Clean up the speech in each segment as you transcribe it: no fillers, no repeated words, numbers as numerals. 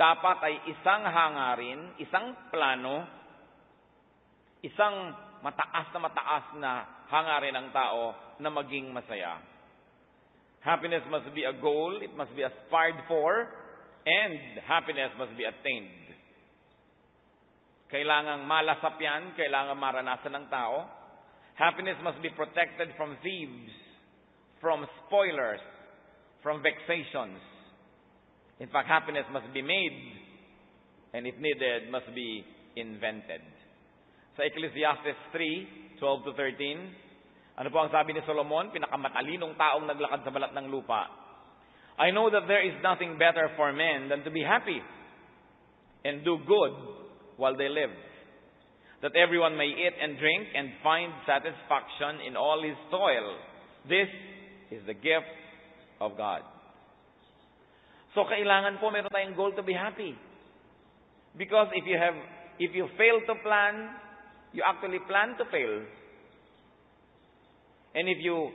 dapat ay isang hangarin, isang plano, isang mataas na hangarin ng tao na maging masaya. Happiness must be a goal, it must be aspired for, and happiness must be attained. Kailangang malasap yan, kailangang maranasan ng tao. Happiness must be protected from thieves, from spoilers, from vexations. In fact, happiness must be made, and if needed, must be invented. Sa Ecclesiastes 3:12-13, ano po ang sabi ni Solomon? Pinakamatalinong taong naglakad sa balat ng lupa. I know that there is nothing better for men than to be happy and do good while they live, that everyone may eat and drink and find satisfaction in all his toil. This is the gift of God. So kailangan po meron tayong goal to be happy. Because if you fail to plan, you actually plan to fail. And if you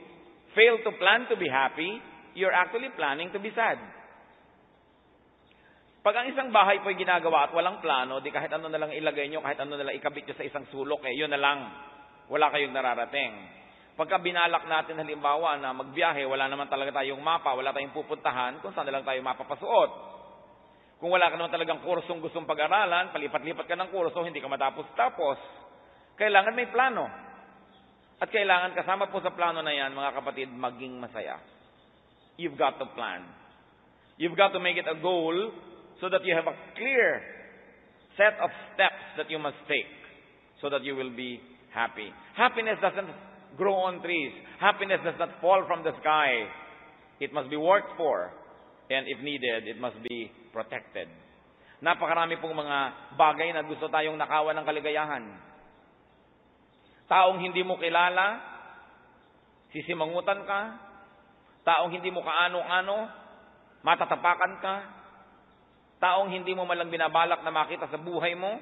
fail to plan to be happy, you're actually planning to be sad. Pag ang isang bahay po ay ginagawa at walang plano, di kahit ano na lang ilagay nyo, kahit ano na lang ikabit nyo sa isang sulok, yun na lang. Wala kayong nararating. Pagka binalak natin halimbawa na magbiyahe, wala naman talaga tayong mapa, wala tayong pupuntahan, kung saan na lang tayo mapapasuot. Kung wala ka naman talagang kursong gustong pag-aralan, palipat-lipat ka ng kurso, hindi ka matapos-tapos. Kailangan may plano. At kailangan kasama po sa plano na yan, mga kapatid, maging masaya. You've got to plan. You've got to make it a goal so that you have a clear set of steps that you must take so that you will be happy. Happiness doesn't grow on trees. Happiness does not fall from the sky. It must be worked for. And if needed, it must be protected. Napakarami pong mga bagay na gusto tayong nakawan ng kaligayahan. Taong hindi mo kilala, sisimangutan ka. Taong hindi mo kaano-ano, matatapakan ka. Taong hindi mo malang binabalak na makita sa buhay mo,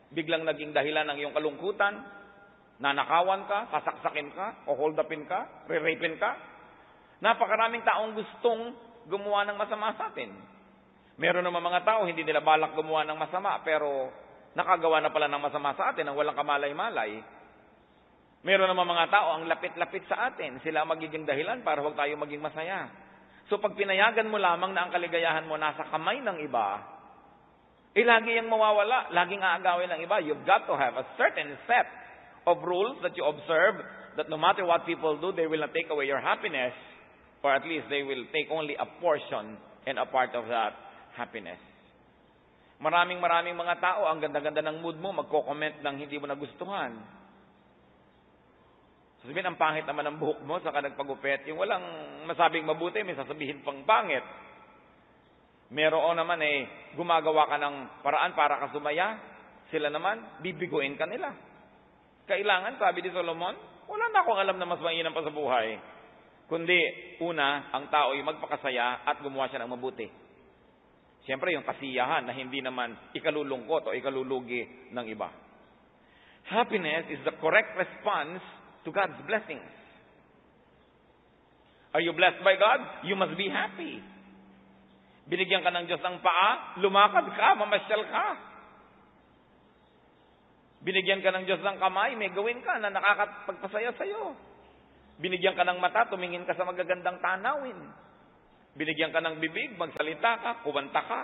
biglang naging dahilan ng iyong kalungkutan, nanakawan ka, sasaksakin ka, o hold upin ka, re-rapin ka. Napakaraming taong gustong gumawa ng masama sa atin. Meron naman mga tao, hindi nila balak gumawa ng masama, pero nakagawa na pala ng masama sa atin, ang walang kamalay-malay. Meron naman mga tao, ang lapit-lapit sa atin, sila magiging dahilan para huwag tayo maging masaya. So pag pinayagan mo lamang na ang kaligayahan mo nasa kamay ng iba, lagi yung mawawala, laging aagawin ng iba. You've got to have a certain set of rules that you observe, that no matter what people do, they will not take away your happiness, or at least they will take only a portion and a part of that happiness. Maraming mga tao, ang ganda-ganda ng mood mo, magko-comment ng hindi mo nagustuhan. Sasabihin, ang pangit naman ng buhok mo, saka nagpagupit. Yung walang masabing mabuti, may sasabihin pang pangit. Meron naman gumagawa ka ng paraan para ka sumaya. Sila naman, bibiguin ka nila. Kailangan, sabi ni Solomon, wala na akong alam na mas mainam pa sa buhay. Kundi, una, ang tao ay magpakasaya at gumawa siya ng mabuti. Siyempre, yung kasiyahan na hindi naman ikalulungkot o ikalulugi ng iba. Happiness is the correct response to God's blessings. Are you blessed by God? You must be happy. Binigyan ka ng Diyos ng paa, lumakad ka, mamasyal ka. Binigyan ka ng Diyos ng kamay, may gawin ka na nakakapagpasaya sa'yo. Binigyan ka ng mata, tumingin ka sa magagandang tanawin. Binigyan ka ng bibig, magsalita ka, kumanta ka.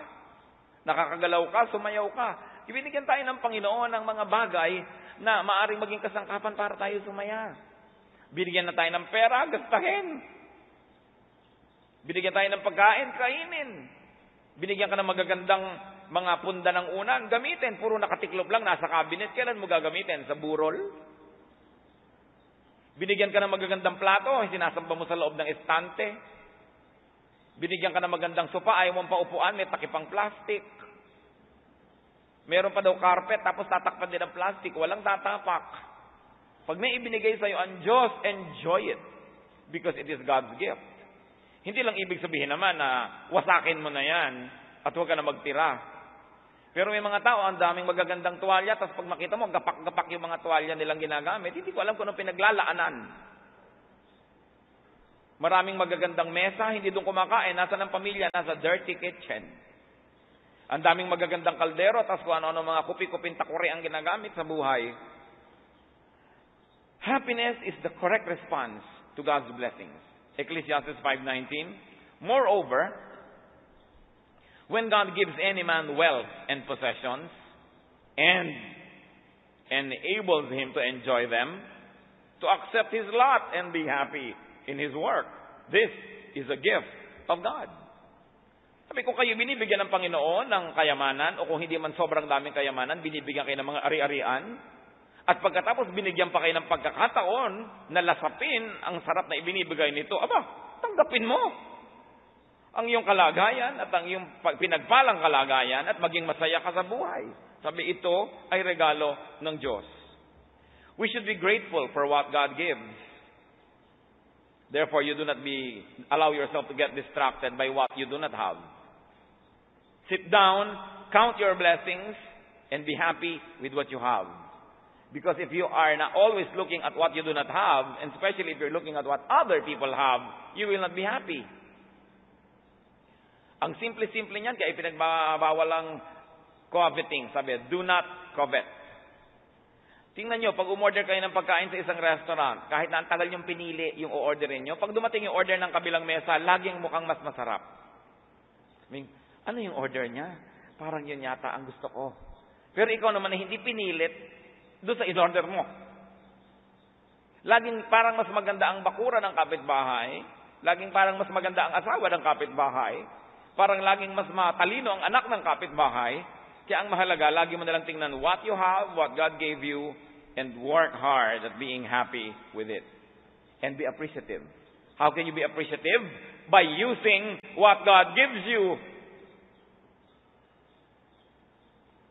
Nakakagalaw ka, sumayaw ka. Ibinigyan tayo ng Panginoon ng mga bagay na maaring maging kasangkapan para tayo sumaya. Binigyan na tayo ng pera, gastahin. Binigyan tayo ng pagkain, kainin. Binigyan ka ng magagandang mga punda ng unan, gamitin. Puro nakatiklop lang, nasa cabinet. Kailan mo gagamitin? Sa burol? Binigyan ka ng magagandang plato, sinasamba mo sa loob ng estante. Binigyan ka ng magandang sopa, ayaw mong paupuan, may takipang plastic. Meron pa daw carpet, tapos tatakpan din ng plastic, walang tatapak. Pag may ibinigay sa'yo ang Diyos, enjoy it. Because it is God's gift. Hindi lang ibig sabihin naman na wasakin mo na yan at huwag ka na magtira. Pero may mga tao, ang daming magagandang tuwalya, tapos pag makita mo, gapak-gapak yung mga tuwalya nilang ginagamit, hindi ko alam kung anong pinaglalaanan. Maraming magagandang mesa, hindi doon kumakain, nasa ng pamilya, nasa dirty kitchen. Ang daming magagandang kaldero, tapos kung ano-ano mga kupi-kuping takuri ang ginagamit sa buhay. Happiness is the correct response to God's blessings. Ecclesiastes 5:19. Moreover, when God gives any man wealth and possessions, and enables him to enjoy them, to accept his lot and be happy in his work, this is a gift of God. Sabi ko, kayo binibigyan ng Panginoon ng kayamanan, o kung hindi man sobrang daming kayamanan, binibigyan kayo ng mga ari-arian, at pagkatapos binigyan pa kayo ng pagkakataon na lasapin ang sarap na ibinibigay nito, tanggapin mo ang iyong kalagayan at ang iyong pinagpalang kalagayan at maging masaya ka sa buhay. Sabi, ito ay regalo ng Diyos. We should be grateful for what God gives. Therefore, you do not allow yourself to get distracted by what you do not have. Sit down, count your blessings, and be happy with what you have. Because if you are not always looking at what you do not have, and especially if you're looking at what other people have, you will not be happy. Ang simple-simple niyan, kaya ipinagbawal ang coveting. Sabi, do not covet. Tingnan nyo, pag umorder kayo ng pagkain sa isang restaurant, kahit na ang tagal nyong pinili yung o-orderin nyo, pag dumating yung order ng kabilang mesa, laging mukhang mas masarap. Ano yung order niya? Parang yun yata ang gusto ko. Pero ikaw naman na hindi pinilit doon sa in-order mo. Laging parang mas maganda ang bakura ng kapitbahay. Laging parang mas maganda ang asawa ng kapitbahay. Parang laging mas matalino ang anak ng kapitbahay. Kaya ang mahalaga, lagi mo nalang tingnan what you have, what God gave you, and work hard at being happy with it. And be appreciative. How can you be appreciative? By using what God gives you.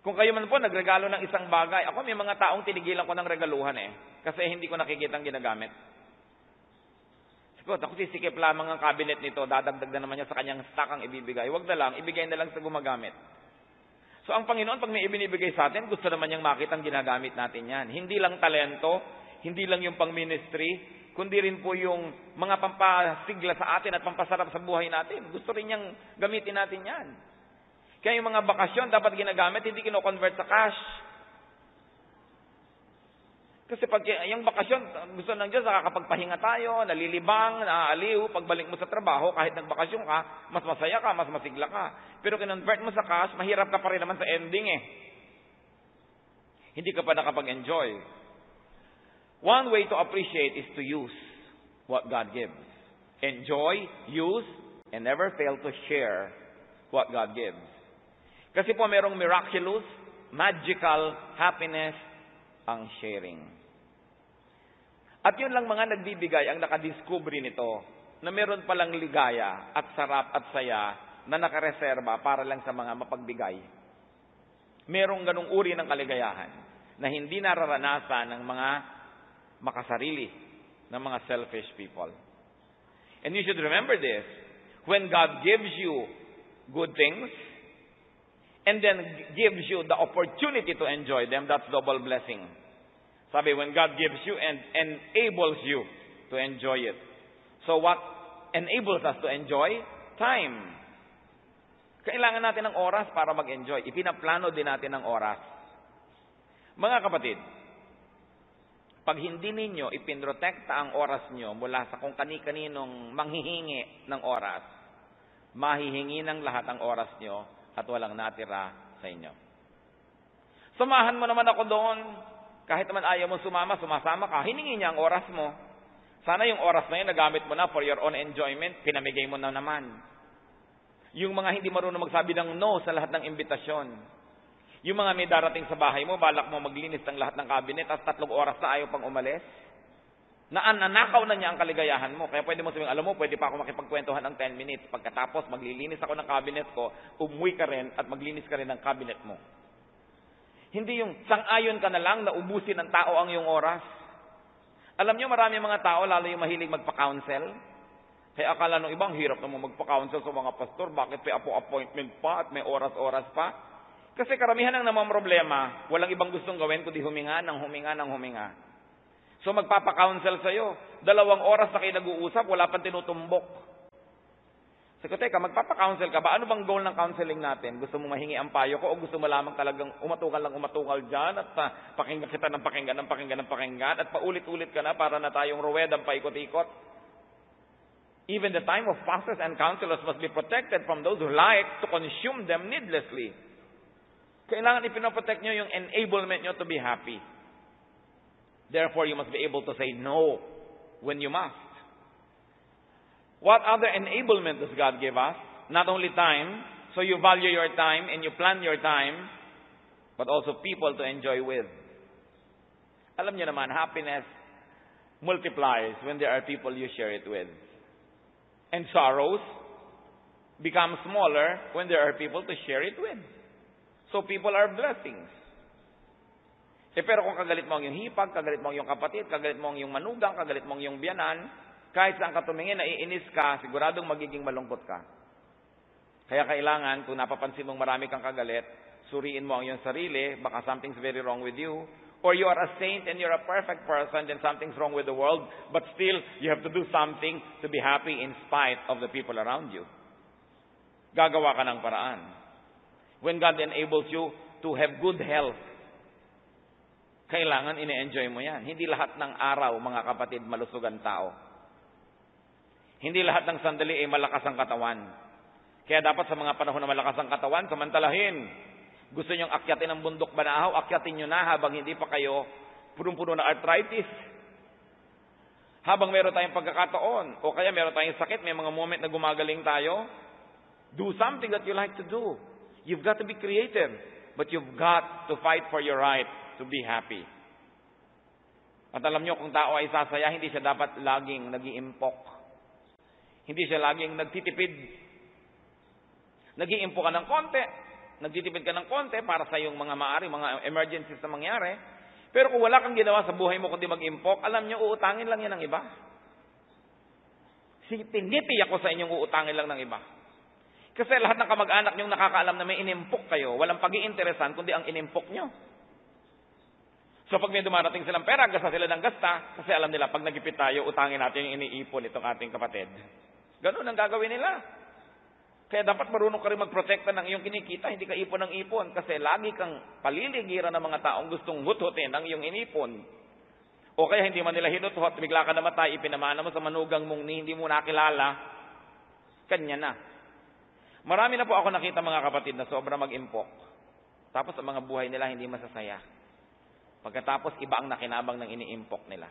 Kung kayo man po nagregalo ng isang bagay, ako may mga taong tinigilan ko ng regaluhan kasi hindi ko nakikita ang ginagamit. Ako sisikip lamang ang cabinet nito, dadagdag na naman niya sa kanyang stock ang ibibigay. Huwag na lang, ibigay na lang sa gumagamit. So ang Panginoon, pag may ibinibigay sa atin, gusto naman niyang makita ang ginagamit natin yan. Hindi lang talento, hindi lang yung pang-ministry, kundi rin po yung mga pampasigla sa atin at pampasarap sa buhay natin. Gusto rin niyang gamitin natin yan. Kaya yung mga bakasyon dapat ginagamit, hindi kino-convert sa cash. Kasi pag yung bakasyon, gusto ng Diyos, nakakapagpahinga tayo, nalilibang, naaaliw, pagbalik mo sa trabaho, kahit nagbakasyon ka, mas masaya ka, mas masigla ka. Pero kinonvert mo sa cash, mahirap ka pa rin naman sa ending Hindi ka pa nakapag-enjoy. One way to appreciate is to use what God gives. Enjoy, use, and never fail to share what God gives. Kasi po merong miraculous, magical happiness ang sharing. At yun lang mga nagbibigay ang nakadiscovery nito na meron palang ligaya at sarap at saya na nakareserba para lang sa mga mapagbigay. Merong ganung uri ng kaligayahan na hindi nararanasan ng mga makasarili, ng mga selfish people. And you should remember this, when God gives you good things, and then gives you the opportunity to enjoy them, that's double blessing. Sabi, when God gives you and enables you to enjoy it. So what enables us to enjoy? Time. Kailangan natin ng oras para mag-enjoy. Ipinaplano din natin ng oras. Mga kapatid, pag hindi ninyo ipinrotekta ang oras nyo mula sa kung kani-kaninong manghihingi ng oras, mahihingi ng lahat ang oras nyo at walang natira sa inyo. Samahan mo naman ako doon. Kahit naman ayaw mo sumama, sumasama ka. Hiningi niya ang oras mo. Sana yung oras na yun, nagamit mo na for your own enjoyment, pinamigay mo na naman. Yung mga hindi marunong magsabi ng no sa lahat ng imbitasyon. Yung mga may darating sa bahay mo, balak mo maglinis ng lahat ng cabinet, at 3 oras na ayaw pang umalis. Nanakaw na niya ang kaligayahan mo. Kaya pwede mo sabihin, alam mo, pwede pa ako makipagkwentuhan ng 10 minutes. Pagkatapos, maglilinis ako ng cabinet ko, umuwi ka rin at maglinis ka rin ng cabinet mo. Hindi yung sang-ayon ka na lang na ubusin ng tao ang iyong oras. Alam niyo, marami mga tao, lalo yung mahilig magpa-counsel. Kaya akala nung ibang hirap naman magpa-counsel sa mga pastor. Bakit may appointment pa at may oras-oras pa? Kasi karamihan ng namang problema, walang ibang gustong gawin kundi huminga ng huminga. So magpapa-counsel sa'yo. 2 oras na kayo nag-uusap, wala pang tinutumbok. Sabi ko, teka, magpapa-counsel ka ba? Ano bang goal ng counseling natin? Gusto mo mahingi ang payo ko o gusto mo lamang talagang umatukal dyan at pakinggan kita ng pakinggan at paulit-ulit ka na para na tayong ruwedang paikot-ikot? Even the time of pastors and counselors must be protected from those who like to consume them needlessly. Kailangan ipinoprotect nyo yung enablement nyo to be happy. Therefore, you must be able to say no when you must. What other enablement does God give us? Not only time, so you value your time and you plan your time, but also people to enjoy with. Alam niyo naman, happiness multiplies when there are people you share it with. And sorrows become smaller when there are people to share it with. So people are blessings. Pero kung kagalit mo ang iyong hipag, kagalit mo ang iyong kapatid, kagalit mo ang iyong manugang, kagalit mo ang iyong biyanan, kahit saan ka tumingin, naiinis ka, siguradong magiging malungkot ka. Kaya kailangan, kung napapansin mong marami kang kagalit, suriin mo ang iyong sarili, baka something's very wrong with you. Or you are a saint and you're a perfect person, then something's wrong with the world, but still, you have to do something to be happy in spite of the people around you. Gagawa ka ng paraan. When God enables you to have good health, kailangan ine-enjoy mo yan. Hindi lahat ng araw, mga kapatid, malusugan tao. Hindi lahat ng sandali ay malakas ang katawan. Kaya dapat sa mga panahon na malakas ang katawan, samantalahin. Gusto nyong akyatin ang bundok Banahaw, akyatin nyo na habang hindi pa kayo punong-puno na arthritis. Habang meron tayong pagkakataon, o kaya meron tayong sakit, may mga moment na gumagaling tayo, do something that you like to do. You've got to be creative, but you've got to fight for your right to be happy. At alam nyo, kung tao ay sasaya, hindi siya dapat laging nag-iimpok. Hindi siya laging nagtitipid. Nag-iimpo ka ng konti. Nagtitipid ka ng konti para sa iyong mga emergencies na mangyari. Pero kung wala kang ginawa sa buhay mo kundi mag-impok, alam nyo, uutangin lang yan ng iba. Tinitiyak ko sa inyong uutangin lang ng iba. Kasi lahat ng kamag-anak nyong nakakaalam na may inimpok kayo, walang pag-iinteresan kundi ang inimpok nyo. So pag may dumarating silang pera, gasta sila ng gasta, kasi alam nila, pag nagipit tayo, utangin natin yung iniipon itong ating kapatid. Ganun ang gagawin nila. Kaya dapat marunong ka rin magprotekta ng iyong kinikita, hindi ka ipon ng ipon, kasi lagi kang paliligiran ng mga taong gustong hut-hutin ang iyong inipon. O kaya hindi man nila hinut-hut, bigla ka namatay, ipinamana mo sa manugang mong hindi mo nakilala, kanya na. Marami na po ako nakita mga kapatid na sobra mag-impok. Tapos ang mga buhay nila hindi masasaya. Pagkatapos, iba ang nakinabang ng iniimpok nila.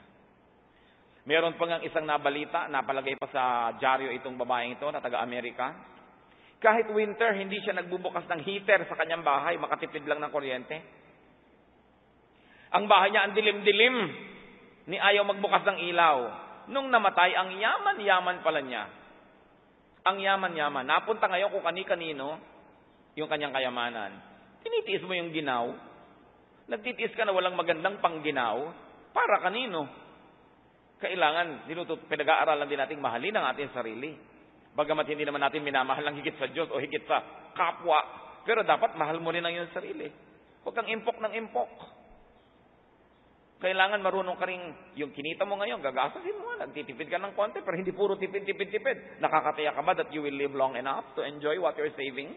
Meron pa ngang isang nabalita, napalagay pa sa dyaryo itong babaeng ito na taga-Amerika. Kahit winter, hindi siya nagbubukas ng heater sa kanyang bahay, makatipid lang ng kuryente. Ang bahay niya, ang dilim-dilim, ni ayaw magbukas ng ilaw. Nung namatay, ang yaman-yaman pala niya. Ang yaman-yaman. Napunta ngayon kung kani-kanino yung kanyang kayamanan. Tinitiis mo yung ginaw. Nagtitiis ka na walang magandang pangginaw. Para kanino? Kailangan, pinag-aaralan din natin mahalin ang ating sarili. Bagamat hindi naman natin minamahal ng higit sa Diyos o higit sa kapwa. Pero dapat mahal mo rin ang iyong sarili. Huwag kang impok ng impok. Kailangan marunong ka rin, yung kinita mo ngayon, gagasasin mo. Nagtitipid ka ng konti, pero hindi puro tipid. Nakakataya ka ba that you will live long enough to enjoy what you're saving?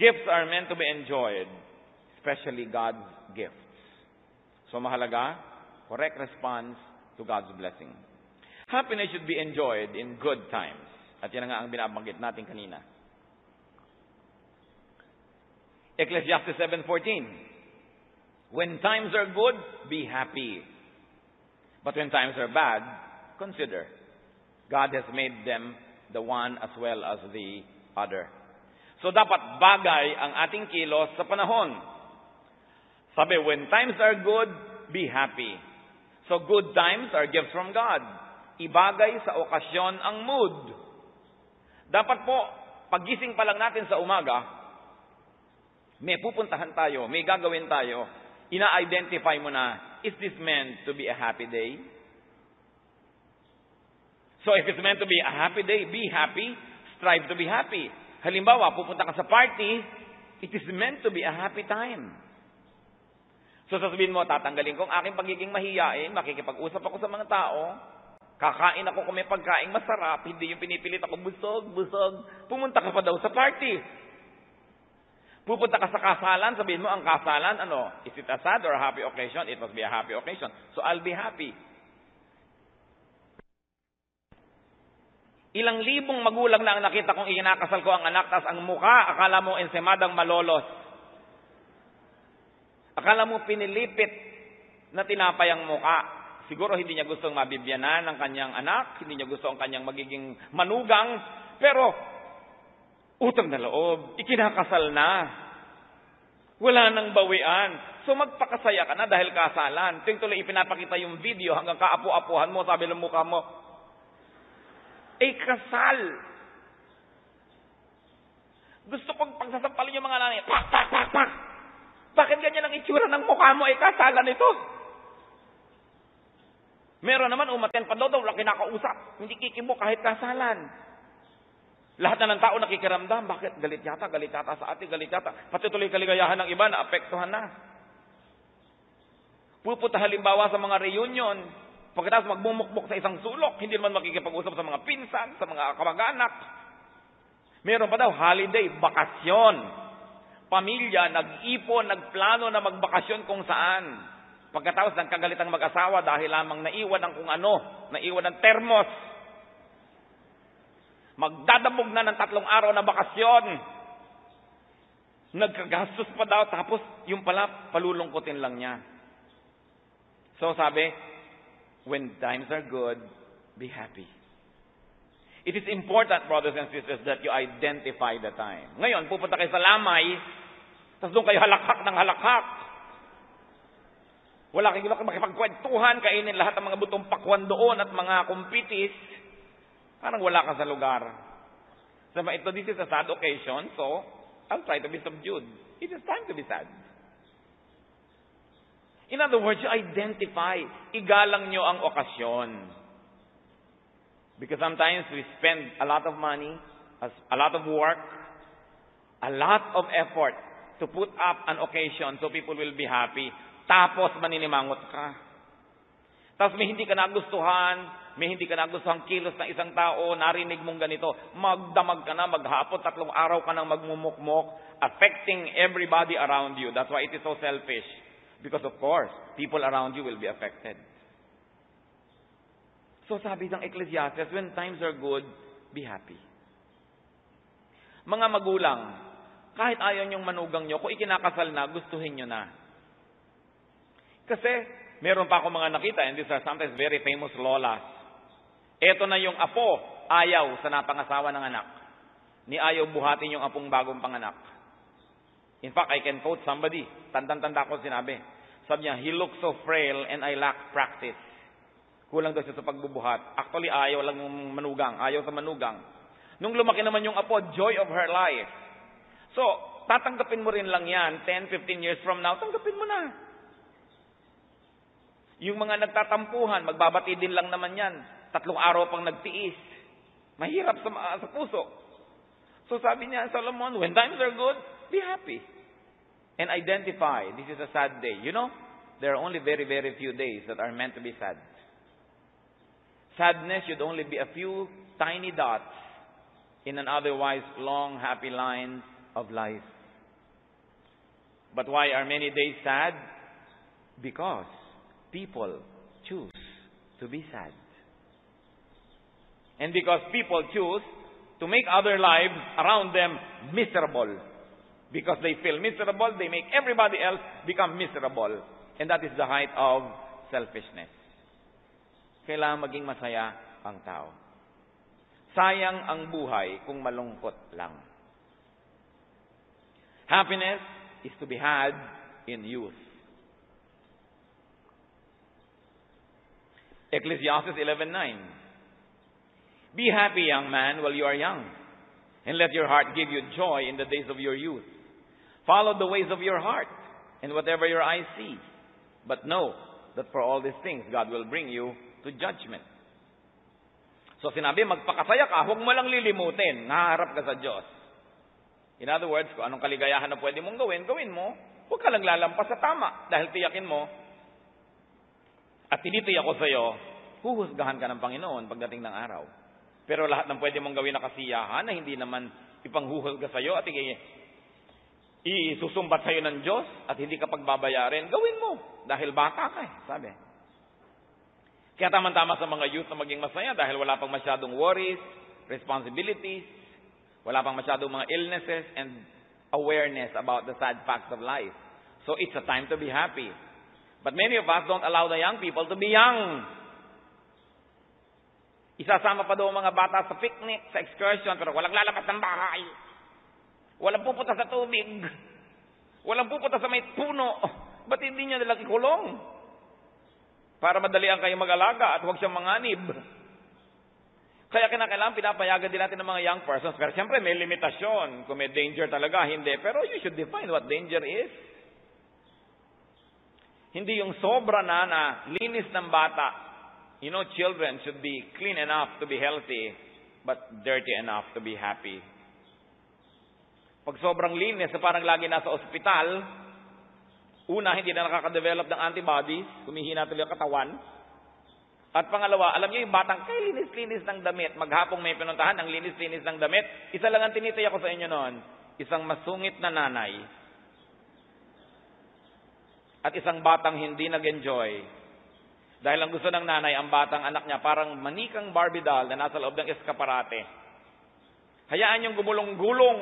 Gifts are meant to be enjoyed, especially God's gifts. So mahalaga, correct response to God's blessing. Happiness should be enjoyed in good times. At yan nga ang binabanggit natin kanina. Ecclesiastes 7:14. When times are good, be happy. But when times are bad, consider. God has made them the one as well as the other. So dapat bagay ang ating kilos sa panahon. Sabi, when times are good, be happy. So good times are gifts from God. Ibagay sa okasyon ang mood. Dapat po, pagising pa lang natin sa umaga, may pupuntahan tayo, may gagawin tayo, ina-identify mo na, is this meant to be a happy day? So if it's meant to be a happy day, be happy, strive to be happy. Halimbawa, pupunta ka sa party, it is meant to be a happy time. So sasabihin mo, tatanggalin ko ang aking pagiging mahiyain, makikipag-usap ako sa mga tao, Kakain ako kung may pagkain masarap, hindi yung pinipilit ako, busog. Pumunta ka pa daw sa party. Pupunta ka sa kasalan, sabihin mo, ang kasalan, is it a sad or a happy occasion? It must be a happy occasion. So I'll be happy. Ilang libong magulang na ang nakita kong ikinakasal ko ang anak, tas ang mukha, akala mo ensemadang malolos. Akala mo pinilipit na tinapay ang mukha. Siguro hindi niya gustong mabibyanan ng kanyang anak, hindi niya gusto ang kanyang magiging manugang, pero utang na loob, ikinakasal na. Wala nang bawian. So magpakasaya ka na dahil kasalan. Tuloy ipinapakita yung video hanggang kaapu-apuhan mo, sabi ng mukha mo, kasal. Gusto kong pagsasampalin yung mga nanay. Pak, pak, pak, pak. Bakit ganyan ang itsura ng mukha mo? Kasalan ito. Meron naman, umaten pa daw, wala kinakausap. Hindi kikibo kahit kasalan. Lahat na ng tao nakikiramdam. Bakit? Galit yata sa ate, galit yata. Pati tuloy kaligayahan ng iba, naapektuhan na. Pupunta halimbawa sa mga reunion, pagkatapos magmumukbok sa isang sulok, hindi naman makikipag-usap sa mga pinsan, sa mga kamag-anak. Meron pa daw, holiday, bakasyon. Pamilya, nag-ipon, nagplano na magbakasyon kung saan. Pagkatapos ng kagalitang mag-asawa dahil lamang naiwan ng kung ano, naiwan ng termos. Magdadabog na ng 3 araw na bakasyon. Nagkagastos pa daw, tapos yung pala, palulungkutin lang niya. So sabi, when times are good, be happy. It is important, brothers and sisters, that you identify the time. Ngayon, pupunta kayo sa lamay, tapos doon kayo halakhak ng halakhak. Wala kang makipagkwentuhan, kainin lahat ng mga butong pakwan doon at mga kumpitis. Parang wala ka sa lugar. So, this is a sad occasion, so I'll try to be subdued. It is time to be sad. In other words, you identify. Igalang nyo ang okasyon. Because sometimes we spend a lot of money, a lot of work, a lot of effort to put up an occasion so people will be happy. Tapos maninimangot ka. Tapos may hindi ka nagustuhan kilos ng isang tao, narinig mong ganito, magdamag ka na, maghapon, 3 araw ka nang magmumukmok, affecting everybody around you. That's why it is so selfish. Because of course, people around you will be affected. So sabi ng Ecclesiastes, when times are good, be happy. Mga magulang, kahit ayaw niyong manugang niyo, kung ikinakasal na, gustuhin niyo na. Kasi, meron pa ako mga nakita, and these are sometimes very famous lolas. Ito na yung apo, ayaw sa napangasawa ng anak. Ni ayaw buhatin yung apong bagong panganak. In fact, I can quote somebody. Tandang-tanda ko sinabi. Sabi niya, he looks so frail and I lack practice. Kulang daw siya sa pagbubuhat. Actually, ayaw lang manugang. Ayaw sa manugang. Nung lumaki naman yung apo, joy of her life. So, tatanggapin mo rin lang yan, 10, 15 years from now, tanggapin mo na. Yung mga nagtatampuhan, magbabati din lang naman yan. 3 araw pang nagtiis. Mahirap sa puso. So sabi niya, Solomon, when times are good, be happy. And identify, this is a sad day. You know, there are only very, very few days that are meant to be sad. Sadness should only be a few tiny dots in an otherwise long, happy line of life. But why are many days sad? Because people choose to be sad. And because people choose to make other lives around them miserable. Because they feel miserable, they make everybody else become miserable. And that is the height of selfishness. Kailangan maging masaya ang tao. Sayang ang buhay kung malungkot lang. Happiness is to be had in youth. Ecclesiastes 11:9. Be happy, young man, while you are young, and let your heart give you joy in the days of your youth. Follow the ways of your heart, and whatever your eyes see. But know that for all these things, God will bring you to judgment. So sinabi, magpakasaya ka, huwag mo lang lilimutin, naharap ka sa Diyos. In other words, kung anong kaligayahan na pwede mong gawin, gawin mo. Huwag ka lang lalampas sa tama, dahil tiyakin mo, at tinitiyak ko sa iyo, huhusgahan ka ng Panginoon pagdating ng araw. Pero lahat ng pwede mong gawin na kasiyahan na hindi naman ipanghuhulga sa'yo at isusumbat sa'yo ng Diyos at hindi ka pagbabayarin, gawin mo. Dahil bata ka sabi. Kaya tama-tama sa mga youth na maging masaya dahil wala pang masyadong worries, responsibilities, wala pang masyadong mga illnesses and awareness about the sad facts of life. So it's a time to be happy. But many of us don't allow the young people to be young. Isasama pa daw mga bata sa picnic, sa excursion, pero walang lalabas ng bahay. Walang pupunta sa tubig. Walang pupunta sa may puno. Ba't hindi niya nilang ikulong? Para madalian kayo mag-alaga at huwag siyang manganib. Kaya kinakailangan pinapayagan din natin ng mga young persons. Pero siyempre may limitasyon. Kung may danger talaga, hindi. Pero you should define what danger is. Hindi yung sobra na linis ng bata. You know, children should be clean enough to be healthy, but dirty enough to be happy. Pag sobrang linis, parang lagi nasa ospital, una, hindi na nakaka-develop ng antibodies, humihina tuloy ang katawan. At pangalawa, alam niyo yung batang kay linis-linis ng damit, maghapong may pinuntahan, ang linis-linis ng damit, isa lang ang tinitaya ko sa inyo noon, isang masungit na nanay, at isang batang hindi nag-enjoy. Dahil ang gusto ng nanay, ang batang anak niya, parang manikang Barbie doll na nasa loob ng eskaparate. Hayaan niyong gumulong-gulong.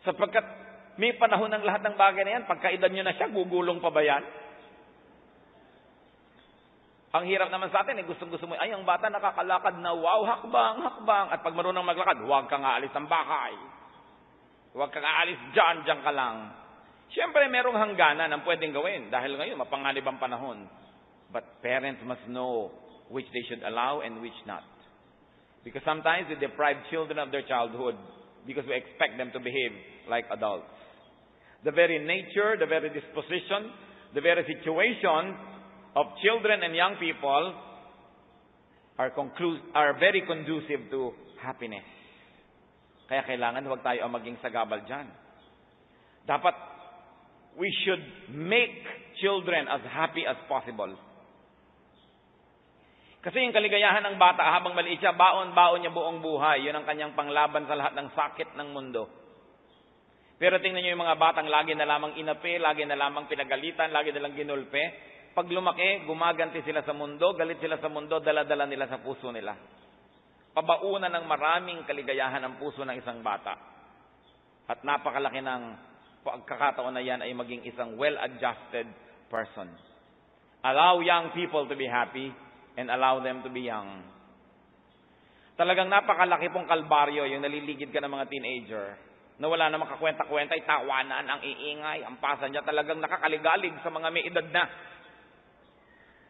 Sapagkat may panahon ng lahat ng bagay na yan, pagkaedad niyo na siya, gugulong pa ba yan? Ang hirap naman sa atin, gustong-gusto mo, ay, ang bata nakakalakad na, wow, hakbang, hakbang. At pag marunong maglakad, huwag kang aalis ng bahay. Huwag kang aalis dyan ka lang. Siyempre, merong hangganan ang pwedeng gawin dahil ngayon, mapanganib ang panahon. But parents must know which they should allow and which not. Because sometimes we deprive children of their childhood because we expect them to behave like adults. The very nature, the very disposition, the very situation of children and young people are very conducive to happiness. Kaya kailangan huwag tayo ang maging sagabal dyan. Dapat we should make children as happy as possible. Kasi yung kaligayahan ng bata habang maliit siya, baon-baon niya buong buhay. Yun ang kanyang panglaban sa lahat ng sakit ng mundo. Pero tingnan niyo yung mga batang lagi na lamang inapi, lagi na lamang pinagalitan, lagi na lang ginulpe. Pag lumaki, gumaganti sila sa mundo, galit sila sa mundo, dala-dala nila sa puso nila. Pabaunan ng maraming kaligayahan ang puso ng isang bata. At napakalaki ng pagkakataon na yan ay maging isang well-adjusted person. Allow young people to be happy and allow them to be young. Talagang napakalaki pong kalbaryo yung naliligid ka ng mga teenager na wala na makakwenta-kwenta, tawanan, ang iingay, ang pasa niya, talagang nakakaligalig sa mga may edad na.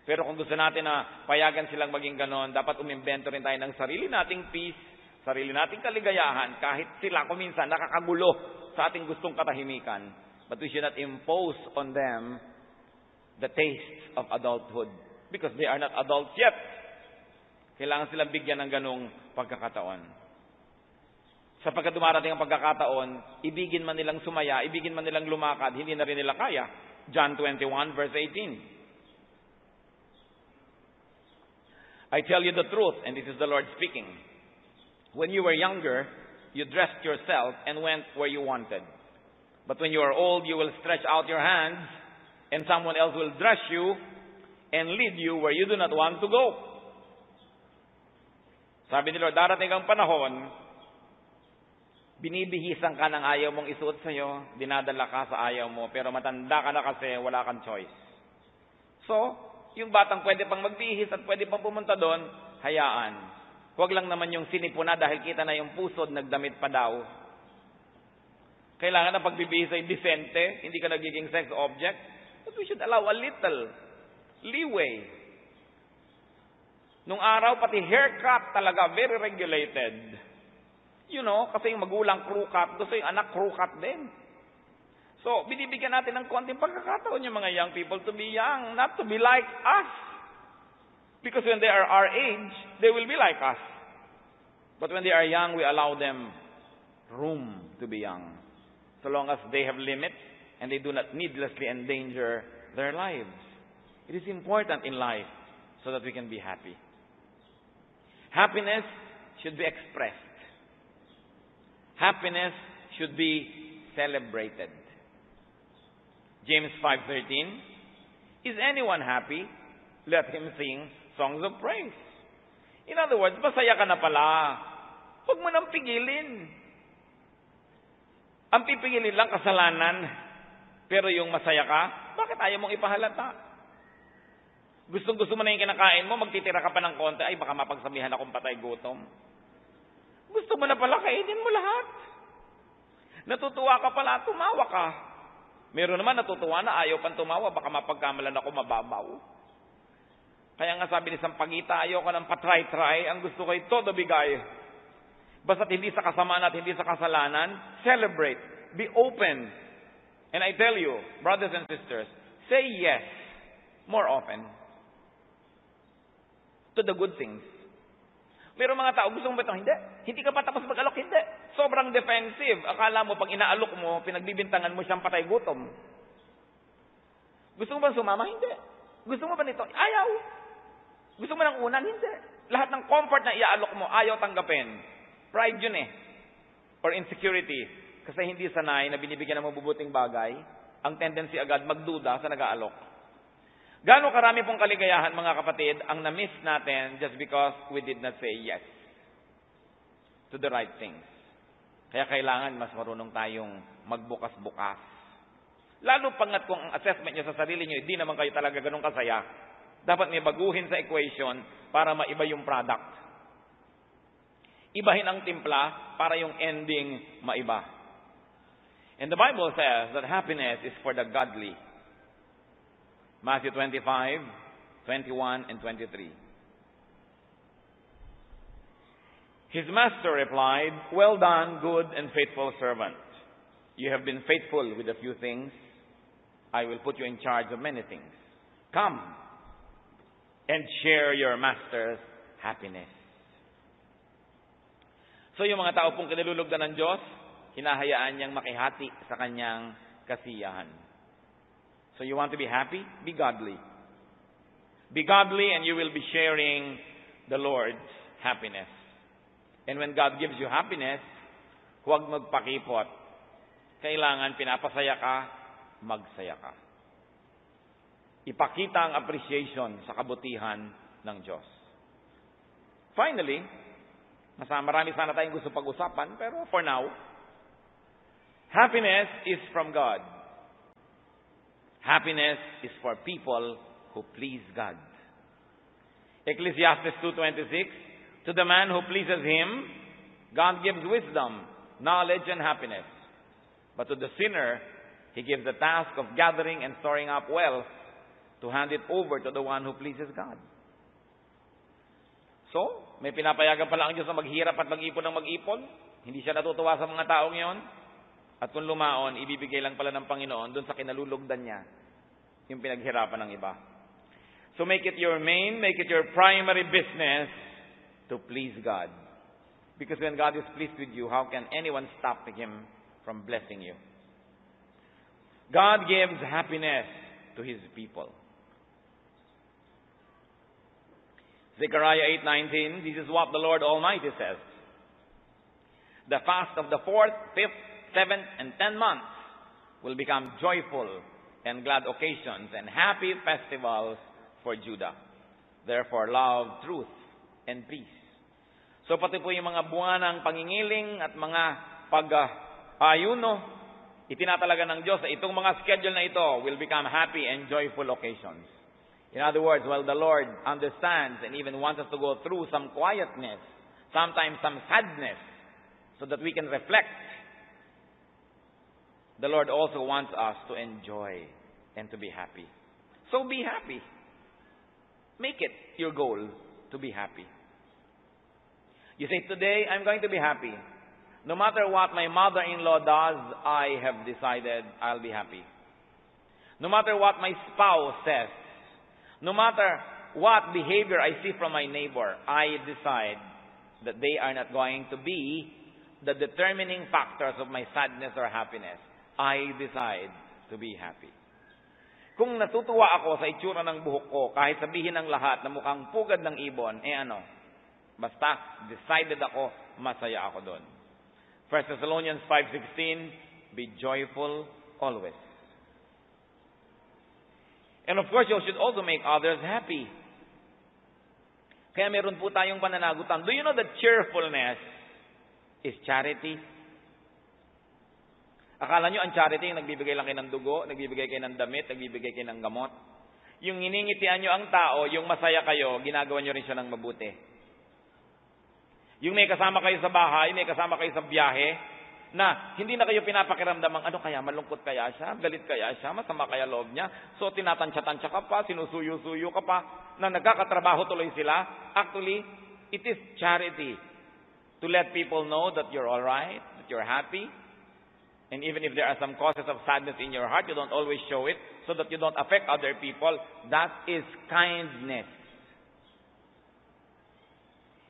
Pero kung gusto natin na payagan silang maging ganon, dapat umimbento rin tayo ng sarili nating peace, sarili nating kaligayahan, kahit sila kuminsan nakakagulo sa ating gustong katahimikan. But we should not impose on them the tastes of adulthood because they are not adults yet. Kailangan silang bigyan ng ganong pagkakataon. Sapagkat dumarating ang pagkakataon, ibigin man nilang sumaya, ibigin man nilang lumakad, hindi na rin nila kaya. John 21 verse 18. I tell you the truth, and this is the Lord speaking. When you were younger, you dressed yourself and went where you wanted. But when you are old, you will stretch out your hands, and someone else will dress you and lead you where you do not want to go. Sabi ni Lord, darating ang panahon, binibihisan ka ng ayaw mong isuot sa'yo, dinadala ka sa ayaw mo, pero matanda ka na kasi, wala kang choice. So, yung batang pwede pang magbihis at pwede pang pumunta doon, hayaan. Huwag lang naman yung sinipuna dahil kita na yung pusod, nagdamit pa daw. Kailangan na pagbibihis ay decente, hindi ka nagiging sex object. But we should allow a little leeway. Nung araw, pati haircut talaga, very regulated. You know, kasi yung magulang crew cut, gusto yung anak crew cut din. So, binibigyan natin ng konting pagkakataon yung mga young people to be young, not to be like us. Because when they are our age, they will be like us. But when they are young, we allow them room to be young. So long as they have limits and they do not needlessly endanger their lives. It is important in life so that we can be happy. Happiness should be expressed. Happiness should be celebrated. James 5:13, is anyone happy? Let him sing songs of praise. In other words, masaya ka na pala. Huwag mo nang pigilin. Ang pipigilin lang kasalanan. Pero yung masaya ka, bakit ayaw mong ipahalata? Gustong-gusto mo na yung kinakain mo, magtitira ka pa ng konti, ay baka mapagsabihan akong patay gutom. Gusto mo na pala, kainin mo lahat. Natutuwa ka pala, tumawa ka. Meron naman natutuwa na ayaw pang tumawa, baka mapagkamalan ako mababaw. Kaya nga sabi ni Sampaguita, ayaw ka ng patry-try, ang gusto ko ay todo bigay. Basta't hindi sa kasamaan at hindi sa kasalanan, celebrate, be open. And I tell you, brothers and sisters, say yes more often to the good things. Pero mga tao, gusto mo ba ito? Hindi. Hindi ka pa tapos mag-alok? Hindi. Sobrang defensive. Akala mo, pag inaalok mo, pinagbibintangan mo siyang patay gutom. Gusto mo ba sumama? Hindi. Gusto mo ba nito? Ayaw. Gusto mo ng unan? Hindi. Lahat ng comfort na iaalok mo, ayaw tanggapin. Pride yun eh. Or insecurity. Kasi hindi sanay na binibigyan ng mabubuting bagay, ang tendency agad magduda sa nag-aalok. Gaano karami pong kaligayahan, mga kapatid, ang na-miss natin just because we did not say yes to the right things. Kaya kailangan mas marunong tayong magbukas-bukas. Lalo pangat kung ang assessment nyo sa sarili nyo, hindi naman kayo talaga ganun kasaya. Dapat may baguhin sa equation para maiba yung product. Ibahin ang timpla para yung ending maiba. And the Bible says that happiness is for the godly. Matthew 25, 21, and 23. His master replied, well done, good and faithful servant. You have been faithful with a few things. I will put you in charge of many things. Come and share your master's happiness. So yung mga tao pong kinalulugdan ng Diyos, hinahayaan niyang makihati sa kanyang kasiyahan. So you want to be happy? Be godly. Be godly and you will be sharing the Lord's happiness. And when God gives you happiness, huwag magpakipot. Kailangan pinapasaya ka, magsaya ka. Ipakita ang appreciation sa kabutihan ng Diyos. Finally, marami sana tayong gusto pag-usapan, pero for now, happiness is from God. Happiness is for people who please God. Ecclesiastes 2:26, to the man who pleases Him, God gives wisdom, knowledge, and happiness. But to the sinner, He gives the task of gathering and storing up wealth to hand it over to the one who pleases God. So, may pinapayagan pala ang Diyos na maghirap at mag-ipon ng mag-ipon. Hindi siya natutuwa sa mga taong yon. At kung lumaon, ibibigay lang pala ng Panginoon dun sa kinalulugdan niya yung pinaghirapan ng iba. So make it your main, make it your primary business to please God. Because when God is pleased with you, how can anyone stop Him from blessing you? God gives happiness to His people. Zechariah 8:19, this is what the Lord Almighty says. The fast of the 4th, 5th, 7th, and 10th months will become joyful and glad occasions and happy festivals for Judah. Therefore, love, truth, and peace. So pati po yung mga buwan ng pangingiling at mga pag-ayuno, itinatalaga ng Diyos na itong mga schedule na ito will become happy and joyful occasions. In other words, while the Lord understands and even wants us to go through some quietness, sometimes some sadness, so that we can reflect, the Lord also wants us to enjoy and to be happy. So be happy. Make it your goal to be happy. You say, today I'm going to be happy. No matter what my mother-in-law does, I have decided I'll be happy. No matter what my spouse says, no matter what behavior I see from my neighbor, I decide that they are not going to be the determining factors of my sadness or happiness. I decide to be happy. Kung natutuwa ako sa itsura ng buhok ko, kahit sabihin ng lahat na mukhang pugad ng ibon, basta decided ako, masaya ako doon. 1 Thessalonians 5:16, be joyful always. And of course, you should also make others happy. Kaya meron po tayong pananagutan. Do you know that cheerfulness is charity? Akala nyo ang charity yung nagbibigay lang kayo ng dugo, nagbibigay kayo ng damit, nagbibigay kayo ng gamot? Yung hiningitian nyo ang tao, yung masaya kayo, ginagawa nyo rin siya ng mabuti. Yung may kasama kayo sa bahay, may kasama kayo sa biyahe, na hindi na kayo pinapakiramdamang ano kaya, malungkot kaya siya, galit kaya siya, masama kaya loob niya. So tinatansya-tansya ka pa, sinusuyo-suyo ka pa, na nagkakatrabaho tuloy sila. Actually, it is charity to let people know that you're alright, that you're happy. And even if there are some causes of sadness in your heart, you don't always show it so that you don't affect other people. That is kindness.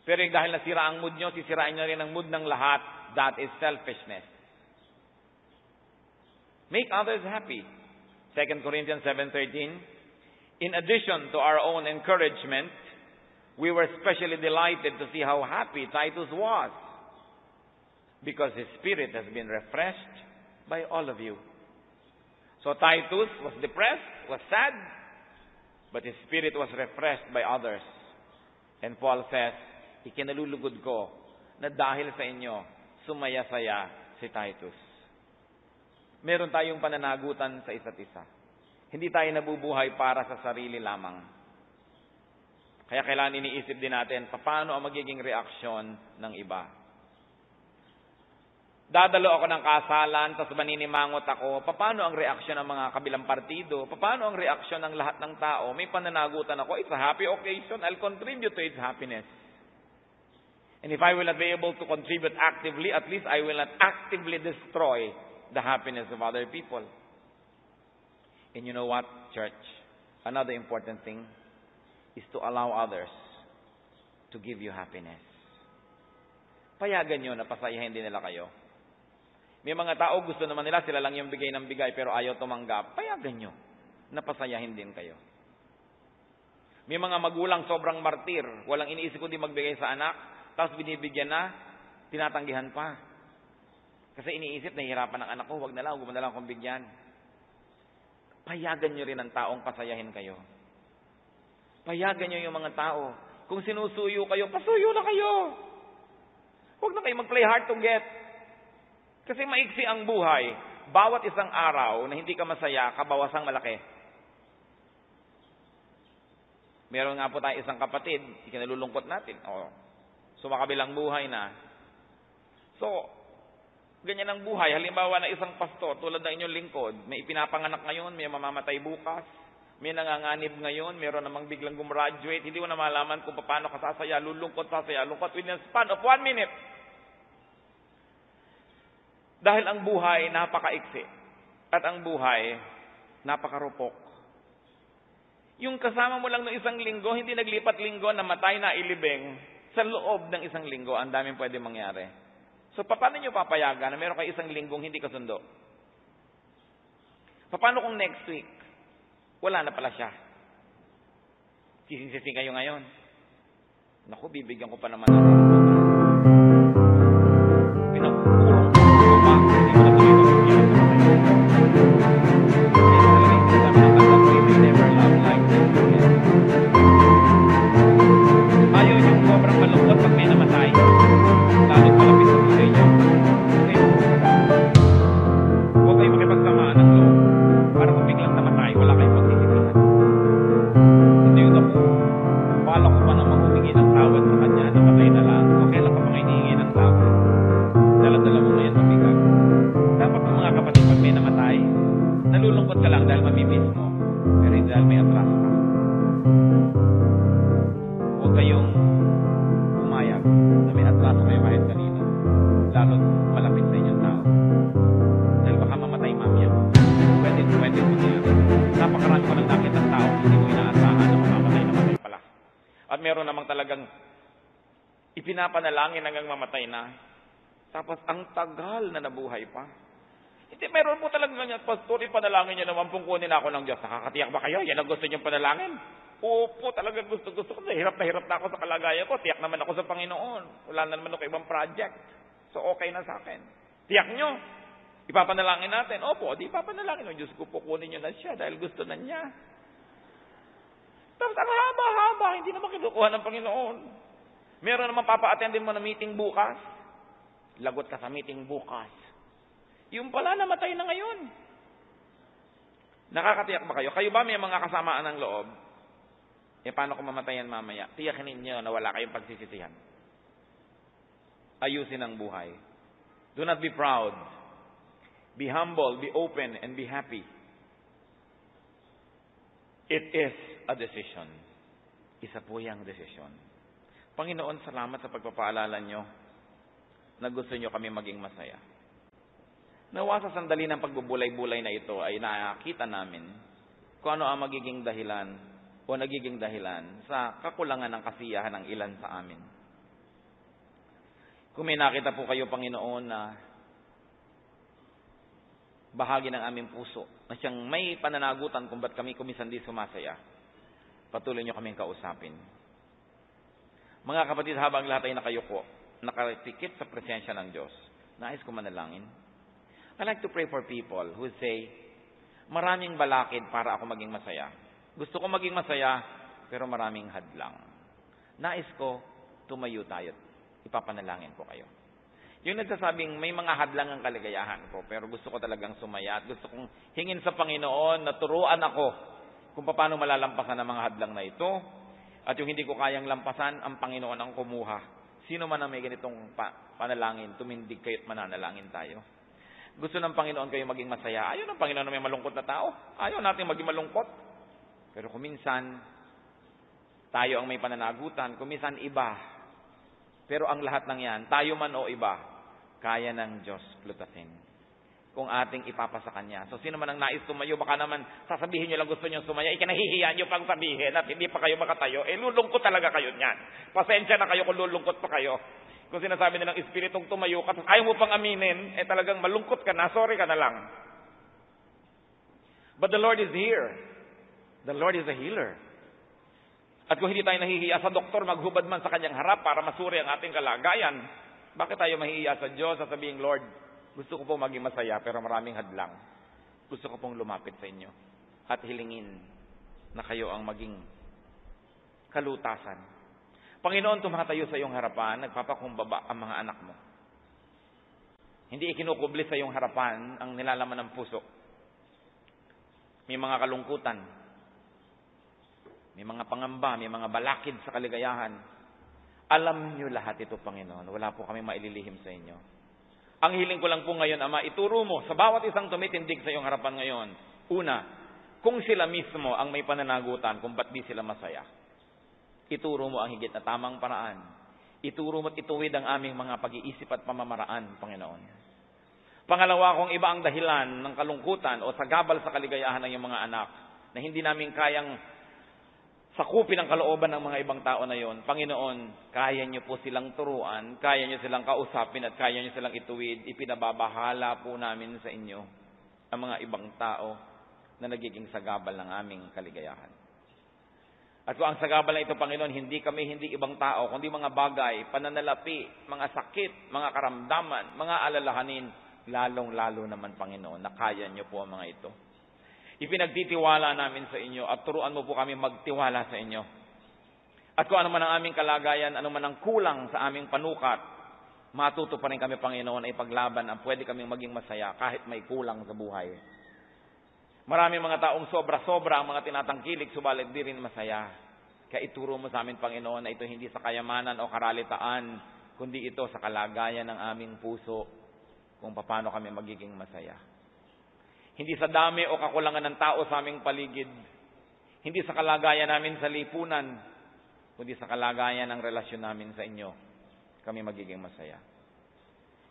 Pero dahil nasira ang mood nyo, sisirain nyo rin ang mood ng lahat. That is selfishness. Make others happy. 2 Corinthians 7:13. In addition to our own encouragement, we were especially delighted to see how happy Titus was, because his spirit has been refreshed by all of you. So Titus was depressed, was sad, but his spirit was refreshed by others. And Paul says, ikinalulugod ko na dahil sa inyo, sumaya-saya si Titus. Meron tayong pananagutan sa isa't isa. Hindi tayo nabubuhay para sa sarili lamang. Kaya kailangan iniisip din natin, paano ang magiging reaksyon ng iba? Dadalo ako ng kasalan, tapos maninimangot ako. Paano ang reaksyon ng mga kabilang partido? Paano ang reaksyon ng lahat ng tao? May pananagutan ako. It's a happy occasion. I'll contribute to its happiness. And if I will not be able to contribute actively, at least I will not actively destroy the happiness of other people. And you know what, church? Another important thing is to allow others to give you happiness. Payagan nyo na pasayahin din nila kayo. May mga tao gusto naman nila, sila lang yung bigay ng bigay pero ayaw tumanggap. Payagan nyo na pasayahin din kayo. May mga magulang sobrang martir, walang iniisip kundi magbigay sa anak, tapos binibigyan na, tinatanggihan pa. Kasi iniisip, nahihirapan ng anak ko, huwag na lang akong bigyan. Payagan nyo rin ang taong pasayahin kayo. Payagan nyo yung mga tao. Kung sinusuyo kayo, pasuyo na kayo. Huwag na kayo mag-play hard to get. Kasi maiksi ang buhay. Bawat isang araw na hindi ka masaya, kabawasang malaki. Meron nga po tayo isang kapatid, ikinalulungkot natin. Sumakabilang buhay na. So, ganyan ang buhay. Halimbawa na isang pastor, tulad ng inyong lingkod, may ipinapanganak ngayon, may mamamatay bukas, may nanganganib ngayon, meron namang biglang gumraduate, hindi mo na malaman kung paano ka sasaya, lulungkot within the span of 1 minute. Dahil ang buhay napakaiksi at ang buhay napakarupok. Yung kasama mo lang ng isang linggo, hindi naglipat linggo, namatay na ilibing, sa loob ng isang linggo, ang daming pwede mangyari. So, paano nyo papayagan na meron kayo isang linggong hindi kasundo? Paano kung next week, wala na pala siya? Sising kayo ngayon. Naku, bibigyan ko pa naman ng pinapanalangin hanggang mamatay na. Tapos ang tagal na nabuhay pa. Hindi, meron po talaga ganyan. Pastor, ipanalangin niyo naman pong kunin ako ng Diyos. Nakakatiyak ba kayo? Yan ang gusto niyong panalangin? Opo, talaga gusto ko. Hirap na ako sa kalagayan ko. Tiyak naman ako sa Panginoon. Wala na naman ako ibang project. So, okay na sa akin. Tiyak nyo. Ipapanalangin natin. Opo, di ipapanalangin. O Diyos ko po, kunin niyo na siya dahil gusto na niya. Tapos, ang haba-haba. Hindi naman kinukuha ng Panginoon. Meron naman papa-attendin mo na meeting bukas. Lagot ka sa meeting bukas. Yung pala, namatay na ngayon. Nakakatiyak ba kayo? Kayo ba may mga kasamaan ng loob? Paano kung mamatayan mamaya? Tiyakin ninyo na wala kayong pagsisisihan. Ayusin ang buhay. Do not be proud. Be humble, be open, and be happy. It is a decision. Isa po yung desisyon. Panginoon, salamat sa pagpapaalala nyo na gusto nyo kami maging masaya. Nawa sa sandali ng pagbubulay-bulay na ito ay nakita namin kung ano ang magiging dahilan o nagiging dahilan sa kakulangan ng kasiyahan ng ilan sa amin. Kung may nakita po kayo, Panginoon, na bahagi ng aming puso na siyang may pananagutan kung ba't kami kumisan di sumasaya, patuloy niyo kaming kausapin. Mga kapatid, habang lahat ay nakayuko, nakatikit sa presensya ng Diyos, nais ko manalangin. I like to pray for people who say, maraming balakid para ako maging masaya. Gusto ko maging masaya, pero maraming hadlang. Nais ko, tumayo tayo. Ipapanalangin ko kayo. Yung nagsasabing, may mga hadlang ang kaligayahan ko, pero gusto ko talagang sumaya at gusto kong hingin sa Panginoon na turuan ako kung paano malalampasan ang mga hadlang na ito. At yung hindi ko kayang lampasan, ang Panginoon ang kumuha. Sino man ang may ganitong panalangin, tumindig kayo at mananalangin tayo. Gusto ng Panginoon kayo maging masaya. Ayaw ng Panginoon na may malungkot na tao. Ayaw natin maging malungkot. Pero kung minsan, tayo ang may pananagutan. Kung minsan, iba. Pero ang lahat ng yan, tayo man o iba, kaya ng Diyos plutasin. Kung ating ipapasa Kanya. So, sino man ang nais tumayo, baka naman sasabihin nyo lang gusto nyo sumaya, ikinahihiyan nyo pang sabihin at hindi pa kayo makatayo. Lulungkot talaga kayo niyan. Pasensya na kayo kung lulungkot pa kayo. Kung sinasabi nilang espiritong tumayo ka, ayaw mo pang aminin, talagang malungkot ka na, sorry ka na lang. But the Lord is here. The Lord is a healer. At kung hindi tayo nahihiya sa doktor, maghubad man sa kanyang harap para masuri ang ating kalagayan, bakit tayo mahihiya sa Diyos at sabihin, Lord, gusto ko pong maging masaya pero maraming hadlang. Gusto ko pong lumapit sa inyo at hilingin na kayo ang maging kalutasan. Panginoon, tumatayo sa iyong harapan, nagpapakumbaba ang mga anak mo. Hindi ikinukubli sa iyong harapan ang nilalaman ng puso. May mga kalungkutan, may mga pangamba, may mga balakid sa kaligayahan. Alam niyo lahat ito, Panginoon. Wala po kami maililihim sa inyo. Ang hiling ko lang po ngayon, Ama, ituro mo sa bawat isang tumitindig sa iyong harapan ngayon. Una, kung sila mismo ang may pananagutan kung ba't di sila masaya. Ituro mo ang higit na tamang paraan. Ituro mo at ituwid ang aming mga pag-iisip at pamamaraan, Panginoon. Pangalawa, kung iba ang dahilan ng kalungkutan o sagabal sa kaligayahan ng iyong mga anak na hindi namin kayang sakupin ang kalooban ng mga ibang tao na yon, Panginoon, kaya niyo po silang turuan, kaya niyo silang kausapin at kaya niyo silang ituwid. Ipinababahala po namin sa inyo ang mga ibang tao na nagiging sagabal ng aming kaligayahan. At kung ang sagabal na ito, Panginoon, hindi ibang tao, kundi mga bagay, pananalapi, mga sakit, mga karamdaman, mga alalahanin, lalong-lalo naman, Panginoon, na kaya niyo po ang mga ito. Ipinagtitiwala namin sa inyo at turuan mo po kami magtiwala sa inyo. At kung ano man ang aming kalagayan, ano man ang kulang sa aming panukat, matuto pa rin kami, Panginoon, ay paglaban ang pwede kaming maging masaya kahit may kulang sa buhay. Maraming mga taong sobra-sobra ang mga tinatangkilik, subalit di rin masaya. Kaya ituro mo sa amin, Panginoon, na ito hindi sa kayamanan o karalitaan, kundi ito sa kalagayan ng aming puso kung paano kami magiging masaya. Hindi sa dami o kakulangan ng tao sa aming paligid, hindi sa kalagayan namin sa lipunan, kundi sa kalagayan ng relasyon namin sa inyo, kami magiging masaya.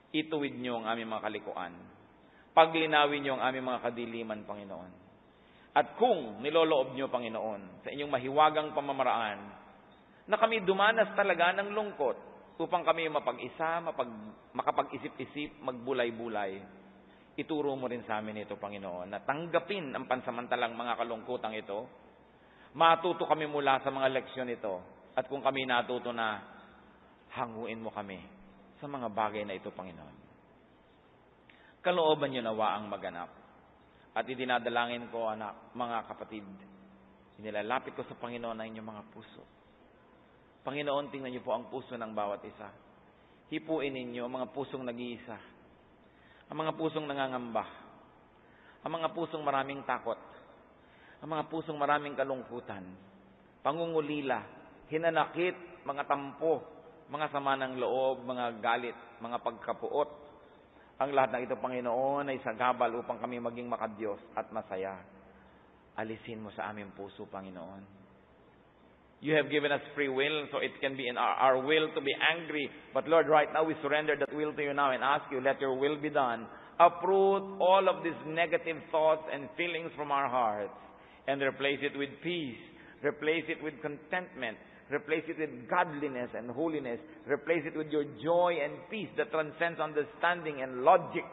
Ituwid niyo ang aming mga kalikuan. Paglinawin niyo ang aming mga kadiliman, Panginoon. At kung niloloob niyo, Panginoon, sa inyong mahiwagang pamamaraan, na kami dumanas talaga ng lungkot upang kami mapag-isa, makapag-isip-isip, magbulay-bulay, ituro mo rin sa amin ito, Panginoon, na tanggapin ang pansamantalang mga kalungkutang ito. Matuto kami mula sa mga leksyon ito. At kung kami natuto na, hanguin mo kami sa mga bagay na ito, Panginoon. Kalooban niyo nawa ang maganap. At idinadalangin ko, anak, mga kapatid, inilalapit ko sa Panginoon ang inyong mga puso. Panginoon, tingnan niyo po ang puso ng bawat isa. Hipuin ninyo ang mga pusong nag-iisa. Ang mga pusong nangangamba. Ang mga pusong maraming takot. Ang mga pusong maraming kalungkutan. Pangungulila, hinanakit, mga tampo, mga sama ng loob, mga galit, mga pagkapuot. Ang lahat ng ito, Panginoon, ay sagabal upang kami maging makadiyos at masaya. Alisin mo sa aming puso, Panginoon. You have given us free will, so it can be in our will to be angry. But Lord, right now we surrender that will to you now and ask you, let your will be done. Uproot all of these negative thoughts and feelings from our hearts and replace it with peace. Replace it with contentment. Replace it with godliness and holiness. Replace it with your joy and peace that transcends understanding and logic.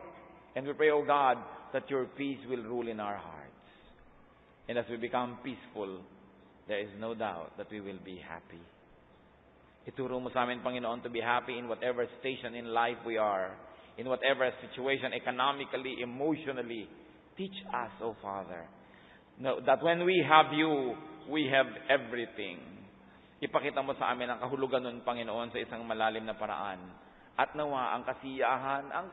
And we pray, O God, that your peace will rule in our hearts. And as we become peaceful, there is no doubt that we will be happy. Ituro mo sa amin, Panginoon, to be happy in whatever station in life we are, in whatever situation, economically, emotionally. Teach us, O Father, that when we have you, we have everything. Ipakita mo sa amin ang kahulugan nun, Panginoon, sa isang malalim na paraan. At nawa ang kasiyahan, ang